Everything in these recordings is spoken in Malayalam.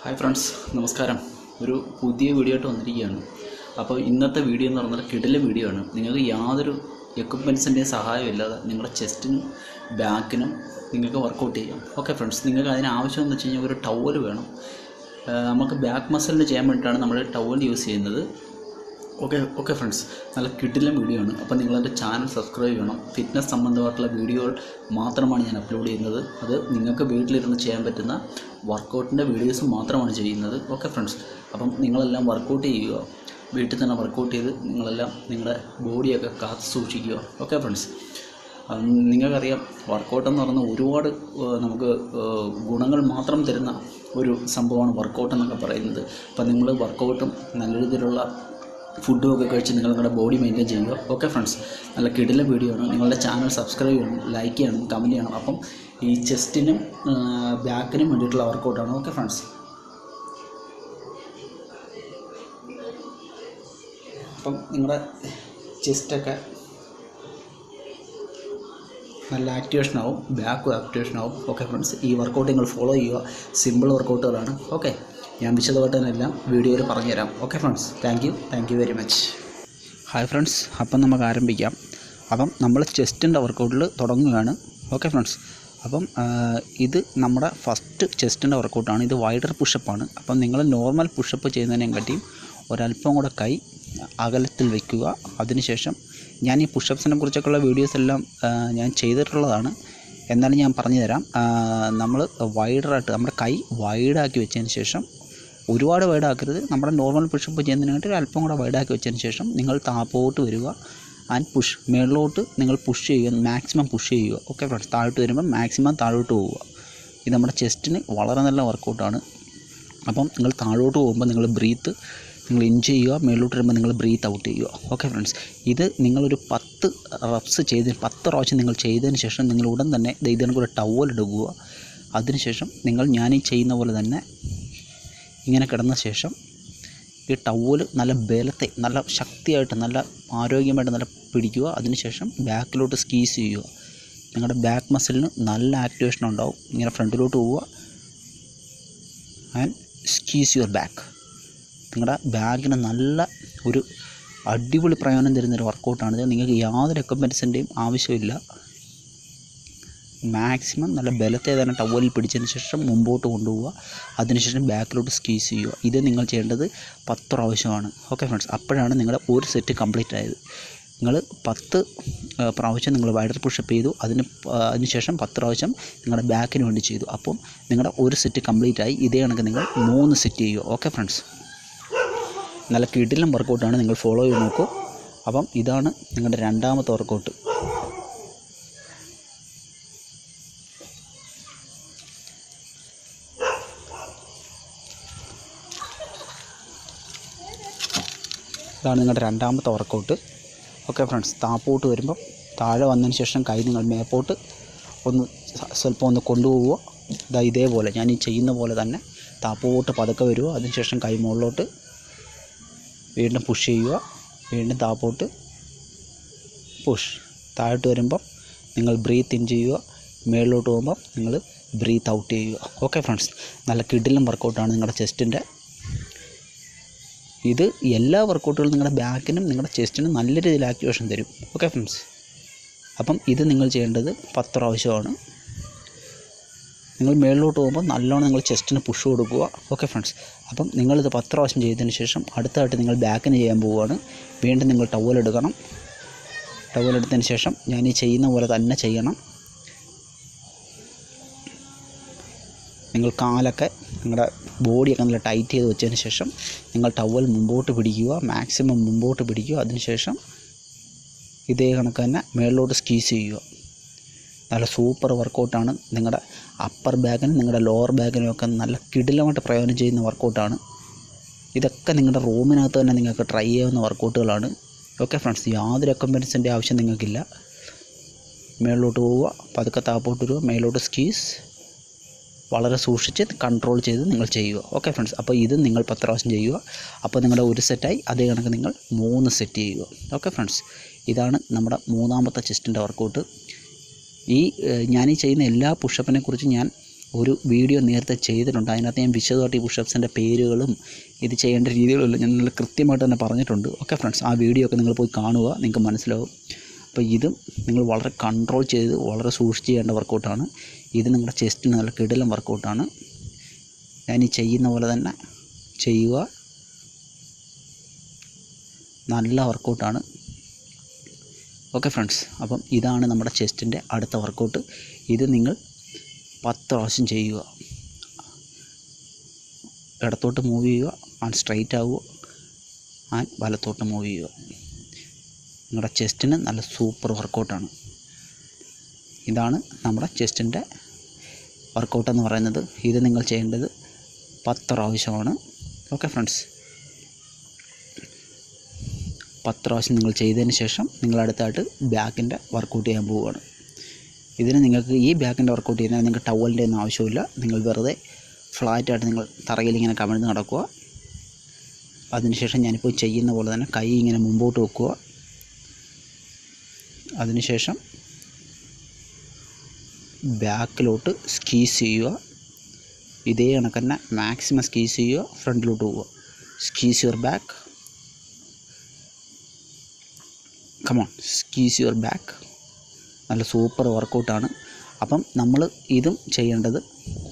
ഹായ് ഫ്രണ്ട്സ്, നമസ്കാരം. ഒരു പുതിയ വീഡിയോ ആയിട്ട് വന്നിരിക്കുകയാണ്. അപ്പോൾ ഇന്നത്തെ വീഡിയോ എന്ന് പറഞ്ഞാൽ കിടിലൻ വീഡിയോ ആണ്. നിങ്ങൾക്ക് യാതൊരു എക്യുപ്മെൻറ്റ്സിൻ്റെയും സഹായമില്ലാതെ നിങ്ങളുടെ ചെസ്റ്റിനും ബാക്കിനും നിങ്ങൾക്ക് വർക്കൗട്ട് ചെയ്യാം. ഓക്കെ ഫ്രണ്ട്സ്, നിങ്ങൾക്ക് അതിന് ആവശ്യമെന്ന് വെച്ച് കഴിഞ്ഞാൽ ഒരു ടവൽ വേണം. നമുക്ക് ബാക്ക് മസിലിന് ചെയ്യാൻ വേണ്ടിയിട്ടാണ് നമ്മൾ ടവൽ യൂസ് ചെയ്യുന്നത്. ഓക്കെ ഫ്രണ്ട്സ്, നല്ല കിടിലൻ വീഡിയോ ആണ്. അപ്പോൾ നിങ്ങളെൻ്റെ ചാനൽ സബ്സ്ക്രൈബ് ചെയ്യണം. ഫിറ്റ്നസ് സംബന്ധമായിട്ടുള്ള വീഡിയോകൾ മാത്രമാണ് ഞാൻ അപ്ലോഡ് ചെയ്യുന്നത്. അത് നിങ്ങൾക്ക് വീട്ടിലിരുന്ന് ചെയ്യാൻ പറ്റുന്ന വർക്കൗട്ടിൻ്റെ വീഡിയോസ് മാത്രമാണ് ചെയ്യുന്നത്. ഓക്കെ ഫ്രണ്ട്സ്, അപ്പം നിങ്ങളെല്ലാം വർക്കൗട്ട് ചെയ്യുക. വീട്ടിൽ തന്നെ വർക്കൗട്ട് ചെയ്ത് നിങ്ങളെല്ലാം നിങ്ങളുടെ ബോഡിയൊക്കെ കാത്തു സൂക്ഷിക്കുക. ഓക്കെ ഫ്രണ്ട്സ്, നിങ്ങൾക്കറിയാം വർക്കൗട്ട് എന്ന് പറയുന്നത് ഒരുപാട് നമുക്ക് ഗുണങ്ങൾ മാത്രം തരുന്ന ഒരു സംഭവമാണ് വർക്കൗട്ട് എന്നൊക്കെ പറയുന്നത്. അപ്പോൾ നിങ്ങൾ വർക്കൗട്ടും നല്ല രീതിയിലുള്ള ഫുഡുമൊക്കെ കഴിച്ച് നിങ്ങളുടെ ബോഡി മെയിൻറ്റെയിൻ ചെയ്യുക. ഓക്കെ ഫ്രണ്ട്സ്, നല്ല കിടിലൻ വീഡിയോ ആണ്. നിങ്ങളുടെ ചാനൽ സബ്സ്ക്രൈബ് ചെയ്യണം, ലൈക്ക് ചെയ്യണം, കമൻറ്റ് ചെയ്യണം. അപ്പം ഈ ചെസ്റ്റിനും ബാക്കിനും വേണ്ടിയിട്ടുള്ള വർക്കൗട്ടാണ്. ഓക്കെ ഫ്രണ്ട്സ്, അപ്പം നിങ്ങളുടെ ചെസ്റ്റൊക്കെ നല്ല ആക്ടിവേഷനാവും, ബാക്കും ആക്ടിവേഷനാവും. ഓക്കെ ഫ്രണ്ട്സ്, ഈ വർക്കൗട്ട് നിങ്ങൾ ഫോളോ ചെയ്യുക. സിമ്പിൾ വർക്കൗട്ടുകളാണ്. ഓക്കെ, ഞാൻ വിശദമായിട്ട് തന്നെ എല്ലാം വീഡിയോയിൽ പറഞ്ഞുതരാം. Okay friends, thank you very much. Hi friends, അപ്പം നമുക്ക് ആരംഭിക്കാം. അപ്പം നമ്മൾ ചെസ്റ്റിൻ്റെ വർക്കൗട്ടിൽ തുടങ്ങുകയാണ്. ഓക്കെ ഫ്രണ്ട്സ്, അപ്പം ഇത് നമ്മുടെ ഫസ്റ്റ് ചെസ്റ്റിൻ്റെ വർക്കൗട്ടാണ്. ഇത് വൈഡർ പുഷപ്പാണ്. അപ്പം നിങ്ങൾ നോർമൽ പുഷപ്പ് ചെയ്യുന്നതിനേയും കാട്ടിയും ഒരല്പം കൂടെ കൈ അകലത്തിൽ വയ്ക്കുക. അതിനുശേഷം ഞാൻ ഈ പുഷപ്സിനെ കുറിച്ചൊക്കെയുള്ള വീഡിയോസ് എല്ലാം ഞാൻ ചെയ്തിട്ടുള്ളതാണ്. എന്നാലും ഞാൻ പറഞ്ഞു തരാം. നമ്മൾ വൈഡറായിട്ട് നമ്മുടെ കൈ വൈഡാക്കി വെച്ചതിന് ശേഷം, ഒരുപാട് വൈഡാക്കരുത്, നമ്മുടെ നോർമൽ പുഷപ്പ് ചെയ്യുന്നതിനായിട്ട് അല്പം കൂടെ വൈഡാക്കി വെച്ചതിന് ശേഷം നിങ്ങൾ താപ്പോട്ട് വരിക ആൻഡ് പുഷ്. മുകളിലോട്ട് നിങ്ങൾ പുഷ് ചെയ്യുക, മാക്സിമം പുഷ് ചെയ്യുക. ഓക്കെ ഫ്രണ്ട്സ്, താഴോട്ട് വരുമ്പോൾ മാക്സിമം താഴോട്ട് പോവുക. ഇത് നമ്മുടെ ചെസ്റ്റിന് വളരെ നല്ല വർക്കൗട്ടാണ്. അപ്പം നിങ്ങൾ താഴോട്ട് പോകുമ്പോൾ നിങ്ങൾ ബ്രീത്ത് നിങ്ങൾ ഇൻ ചെയ്യുക, മേളിലോട്ട് വരുമ്പോൾ നിങ്ങൾ ബ്രീത്ത് ഔട്ട് ചെയ്യുക. ഓക്കെ ഫ്രണ്ട്സ്, ഇത് നിങ്ങളൊരു 10 റെപ്സ് 10 പ്രാവശ്യം നിങ്ങൾ ചെയ്തതിന് ശേഷം നിങ്ങൾ ഉടൻ തന്നെ ഇതിനെ കൂടെ ടവൽ എടുക്കുക. അതിനുശേഷം ഞാനീ ചെയ്യുന്ന പോലെ തന്നെ ഇങ്ങനെ കിടന്ന ശേഷം ഈ ടവൽ നല്ല ബലത്തെ, നല്ല ശക്തിയായിട്ട്, നല്ല ആരോഗ്യമായിട്ട് നല്ല പിടിക്കുക. അതിനുശേഷം ബാക്കിലോട്ട് സ്ക്വീസ് ചെയ്യുക. നിങ്ങളുടെ ബാക്ക് മസിലിന് നല്ല ആക്ടിവേഷൻ ഉണ്ടാവും. ഇങ്ങനെ ഫ്രണ്ടിലോട്ട് പോവുക ആൻഡ് സ്ക്വീസ് യുവർ ബാക്ക്. നിങ്ങളുടെ ബാക്കിന് നല്ല ഒരു അടിപൊളി പ്രയോജനം തരുന്നൊരു വർക്കൗട്ടാണിത്. നിങ്ങൾക്ക് യാതൊരു എക്യുപ്മെൻറ്റ്സിൻ്റെയും ആവശ്യമില്ല. മാക്സിമം നല്ല ബലത്തെ തന്നെ ടവലിൽ പിടിച്ചതിന് ശേഷം മുമ്പോട്ട് കൊണ്ടുപോവുക. അതിനുശേഷം ബാക്കിലോട്ട് സ്ക്വീസ് ചെയ്യുക. ഇത് നിങ്ങൾ ചെയ്യേണ്ടത് 10 പ്രാവശ്യമാണ്. ഓക്കെ ഫ്രണ്ട്സ്, അപ്പോഴാണ് നിങ്ങളുടെ ഒരു സെറ്റ് കംപ്ലീറ്റ് ആയത്. നിങ്ങൾ 10 പ്രാവശ്യം നിങ്ങൾ വൈഡർ പുഷപ്പ് ചെയ്തു. അതിനുശേഷം 10 പ്രാവശ്യം നിങ്ങളുടെ ബാക്കിന് വേണ്ടി ചെയ്തു. അപ്പം നിങ്ങളുടെ ഒരു സെറ്റ് കംപ്ലീറ്റ് ആയി. ഇതേ കണക്ക് നിങ്ങൾ 3 സെറ്റ് ചെയ്യുക. ഓക്കെ ഫ്രണ്ട്സ്, നല്ല കിടിലൻ വർക്കൗട്ടാണ്. നിങ്ങൾ ഫോളോ ചെയ്ത് നോക്കൂ. അപ്പം ഇതാണ് നിങ്ങളുടെ രണ്ടാമത്തെ വർക്കൗട്ട്. ഇതാണ് നിങ്ങളുടെ രണ്ടാമത്തെ വർക്കൗട്ട്. ഓക്കെ ഫ്രണ്ട്സ്, താപ്പോട്ട് വരുമ്പം താഴെ വന്നതിന് ശേഷം കൈ നിങ്ങൾ മേപ്പോട്ട് സ്വല്പം ഒന്ന് കൊണ്ടുപോവുക. ഇതേപോലെ ഞാൻ ഈ ചെയ്യുന്ന പോലെ തന്നെ താപ്പോട്ട് പതുക്കെ വരിക. അതിനുശേഷം കൈ മുകളിലോട്ട് വീണ്ടും പുഷ് ചെയ്യുക. വീണ്ടും താപ്പോട്ട് പുഷ്. താഴോട്ട് വരുമ്പം നിങ്ങൾ ബ്രീത്ത് ഇൻ ചെയ്യുക. മേളിലോട്ട് പോകുമ്പം നിങ്ങൾ ബ്രീത്ത് ഔട്ട് ചെയ്യുക. ഓക്കെ ഫ്രണ്ട്സ്, നല്ല കിടിലൻ വർക്കൗട്ടാണ് നിങ്ങളുടെ ചെസ്റ്റിൻ്റെ. ഇത് എല്ലാ വർക്കൗട്ടുകളും നിങ്ങളുടെ ബാക്കിനും നിങ്ങളുടെ ചെസ്റ്റിനും നല്ല രീതിയിൽ ആക്ടിവേഷൻ തരും. ഓക്കെ ഫ്രണ്ട്സ്, അപ്പം ഇത് നിങ്ങൾ ചെയ്യേണ്ടത് 10 പ്രാവശ്യമാണ്. നിങ്ങൾ മേളിലോട്ട് പോകുമ്പോൾ നല്ലോണം നിങ്ങൾ ചെസ്റ്റിന് പുഷ് കൊടുക്കുക. ഓക്കെ ഫ്രണ്ട്സ്, അപ്പം നിങ്ങളിത് 10 പ്രാവശ്യം ചെയ്തതിന് ശേഷം അടുത്തായിട്ട് നിങ്ങൾ ബാക്കിന് ചെയ്യാൻ പോവുകയാണ്. വീണ്ടും നിങ്ങൾ ടവൽ എടുക്കണം. ടവൽ എടുത്തതിന് ശേഷം ഞാൻ ഈ ചെയ്യുന്ന പോലെ തന്നെ ചെയ്യണം. നിങ്ങൾ കാലൊക്കെ നിങ്ങളുടെ ബോഡിയൊക്കെ നല്ല ടൈറ്റ് ചെയ്ത് വെച്ചതിന് ശേഷം നിങ്ങൾ ടവൽ മുമ്പോട്ട് പിടിക്കുക, മാക്സിമം മുമ്പോട്ട് പിടിക്കുക. അതിനുശേഷം ഇതേ കണക്ക് തന്നെ മേളിലോട്ട് സ്ക്വീസ് ചെയ്യുക. നല്ല സൂപ്പർ വർക്കൗട്ടാണ്. നിങ്ങളുടെ അപ്പർ ബാക്കിനും നിങ്ങളുടെ ലോവർ ബാക്കിനും ഒക്കെ നല്ല കിടിലമായിട്ട് പ്രയോജനം ചെയ്യുന്ന വർക്കൗട്ടാണ്. ഇതൊക്കെ നിങ്ങളുടെ റൂമിനകത്ത് തന്നെ നിങ്ങൾക്ക് ട്രൈ ചെയ്യാവുന്ന വർക്കൗട്ടുകളാണ്. ഓക്കെ ഫ്രണ്ട്സ്, യാതൊരു എക്യുപ്മെൻറ്റ്സിൻ്റെ ആവശ്യം നിങ്ങൾക്കില്ല. മേളിലോട്ട് പോവുക, പതുക്കെ താപ്പോട്ട് വരിക, മേളിലോട്ട് സ്ക്വീസ്, വളരെ സൂക്ഷിച്ച് കൺട്രോൾ ചെയ്ത് നിങ്ങൾ ചെയ്യുക. ഓക്കെ ഫ്രണ്ട്സ്, അപ്പോൾ ഇത് നിങ്ങൾ 10 പ്രാവശ്യം ചെയ്യുക. അപ്പോൾ നിങ്ങളുടെ ഒരു സെറ്റായി. അതേ കണക്ക് നിങ്ങൾ 3 സെറ്റ് ചെയ്യുക. ഓക്കെ ഫ്രണ്ട്സ്, ഇതാണ് നമ്മുടെ മൂന്നാമത്തെ ചെസ്റ്റിൻ്റെ വർക്കൗട്ട്. ഞാനീ ചെയ്യുന്ന എല്ലാ പുഷപ്പിനെ കുറിച്ച് ഞാൻ ഒരു വീഡിയോ നേരത്തെ ചെയ്തിട്ടുണ്ട്. അതിനകത്ത് ഞാൻ വിശദമായിട്ട് ഈ പുഷപ്സിൻ്റെ പേരുകളും ഇത് ചെയ്യേണ്ട രീതികളും ഞാൻ നല്ല കൃത്യമായിട്ട് തന്നെ പറഞ്ഞിട്ടുണ്ട്. ഓക്കെ ഫ്രണ്ട്സ്, ആ വീഡിയോ ഒക്കെ നിങ്ങൾ പോയി കാണുക, നിങ്ങൾക്ക് മനസ്സിലാവും. അപ്പോൾ ഇതും നിങ്ങൾ വളരെ കൺട്രോൾ ചെയ്ത് വളരെ സൂക്ഷിച്ച് ചെയ്യേണ്ട വർക്കൗട്ടാണ്. ഇത് നിങ്ങളുടെ ചെസ്റ്റിന് നല്ല കിടിലം വർക്കൗട്ടാണ്. ഞാൻ ഈ ചെയ്യുന്ന പോലെ തന്നെ ചെയ്യുക. നല്ല വർക്കൗട്ടാണ്. ഓക്കെ ഫ്രണ്ട്സ്, അപ്പം ഇതാണ് നമ്മുടെ ചെസ്റ്റിൻ്റെ അടുത്ത വർക്കൗട്ട്. ഇത് നിങ്ങൾ 10 പ്രാവശ്യം ചെയ്യുക. ഇടത്തോട്ട് മൂവ് ചെയ്യുക, ആൻഡ് സ്ട്രൈറ്റ് ആവുക, ആൻഡ് വലത്തോട്ട് മൂവ് ചെയ്യുക. നിങ്ങളുടെ ചെസ്റ്റിന് നല്ല സൂപ്പർ വർക്കൗട്ടാണ്. ഇതാണ് നമ്മുടെ ചെസ്റ്റിൻ്റെ വർക്കൗട്ടെന്ന് പറയുന്നത്. ഇത് നിങ്ങൾ ചെയ്യേണ്ടത് 10 പ്രാവശ്യമാണ്. ഓക്കെ ഫ്രണ്ട്സ്, 10 പ്രാവശ്യം നിങ്ങൾ ചെയ്തതിന് ശേഷം നിങ്ങൾ അടുത്തായിട്ട് ബാക്കിൻ്റെ വർക്കൗട്ട് ചെയ്യാൻ പോവുകയാണ്. ഇതിന് നിങ്ങൾക്ക് ഈ ബാക്കിൻ്റെ വർക്കൗട്ട് ചെയ്യുന്നതിന് നിങ്ങൾക്ക് ടവലിൻ്റെ ഒന്നും ആവശ്യമില്ല. നിങ്ങൾ വെറുതെ ഫ്ലാറ്റായിട്ട് നിങ്ങൾ തറയിൽ ഇങ്ങനെ കമിഴ്ന്ന് നടക്കുക. അതിനുശേഷം ഞാനിപ്പോൾ ചെയ്യുന്ന പോലെ തന്നെ കൈ ഇങ്ങനെ മുമ്പോട്ട് വെക്കുക. അതിനുശേഷം ബാക്കിലോട്ട് സ്ക്വീസ് ചെയ്യുക. ഇതേ കണക്ക് തന്നെ മാക്സിമം സ്ക്വീസ് ചെയ്യുക. ഫ്രണ്ടിലോട്ട് പോവുക. Squeeze your back. Come on, squeeze your back. നല്ല സൂപ്പർ വർക്കൗട്ടാണ്. അപ്പം നമ്മൾ ഇതും ചെയ്യേണ്ടത്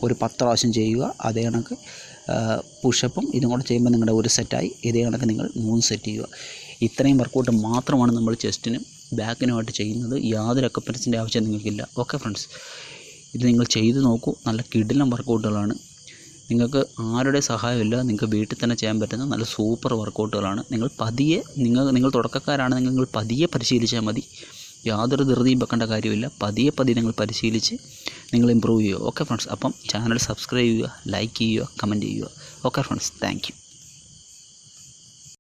ഒരു 10 പ്രാവശ്യം ചെയ്യുക. അതേ കണക്ക് പുഷപ്പും ഇതും കൂടെ ചെയ്യുമ്പോൾ നിങ്ങളുടെ ഒരു സെറ്റായി. ഇതേ കണക്ക് നിങ്ങൾ 3 സെറ്റ് ചെയ്യുക. ഇത്രയും വർക്കൗട്ട് മാത്രമാണ് നമ്മൾ ചെസ്റ്റിനും ബാക്കിനുമായിട്ട് ചെയ്യുന്നത്. യാതൊരു എക്യുപ്മെൻസിൻ്റെ ആവശ്യം നിങ്ങൾക്കില്ല. ഓക്കെ ഫ്രണ്ട്സ്, ഇത് നിങ്ങൾ ചെയ്ത് നോക്കൂ. നല്ല കിടിലം വർക്കൗട്ടുകളാണ്. നിങ്ങൾക്ക് ആരുടെ സഹായമില്ല, നിങ്ങൾക്ക് വീട്ടിൽ തന്നെ ചെയ്യാൻ പറ്റുന്ന നല്ല സൂപ്പർ വർക്കൗട്ടുകളാണ്. നിങ്ങൾ പതിയെ നിങ്ങൾ തുടക്കക്കാരാണെങ്കിൽ നിങ്ങൾ പതിയെ പരിശീലിച്ചാൽ മതി. യാതൊരു ധൃതിയും വെക്കേണ്ട കാര്യമില്ല. പതിയെ നിങ്ങൾ പരിശീലിച്ച് നിങ്ങൾ ഇമ്പ്രൂവ് ചെയ്യുക. ഓക്കെ ഫ്രണ്ട്സ്, അപ്പം ചാനൽ സബ്സ്ക്രൈബ് ചെയ്യുക, ലൈക്ക് ചെയ്യുക, കമൻറ്റ് ചെയ്യുക. Okay friends, thank you.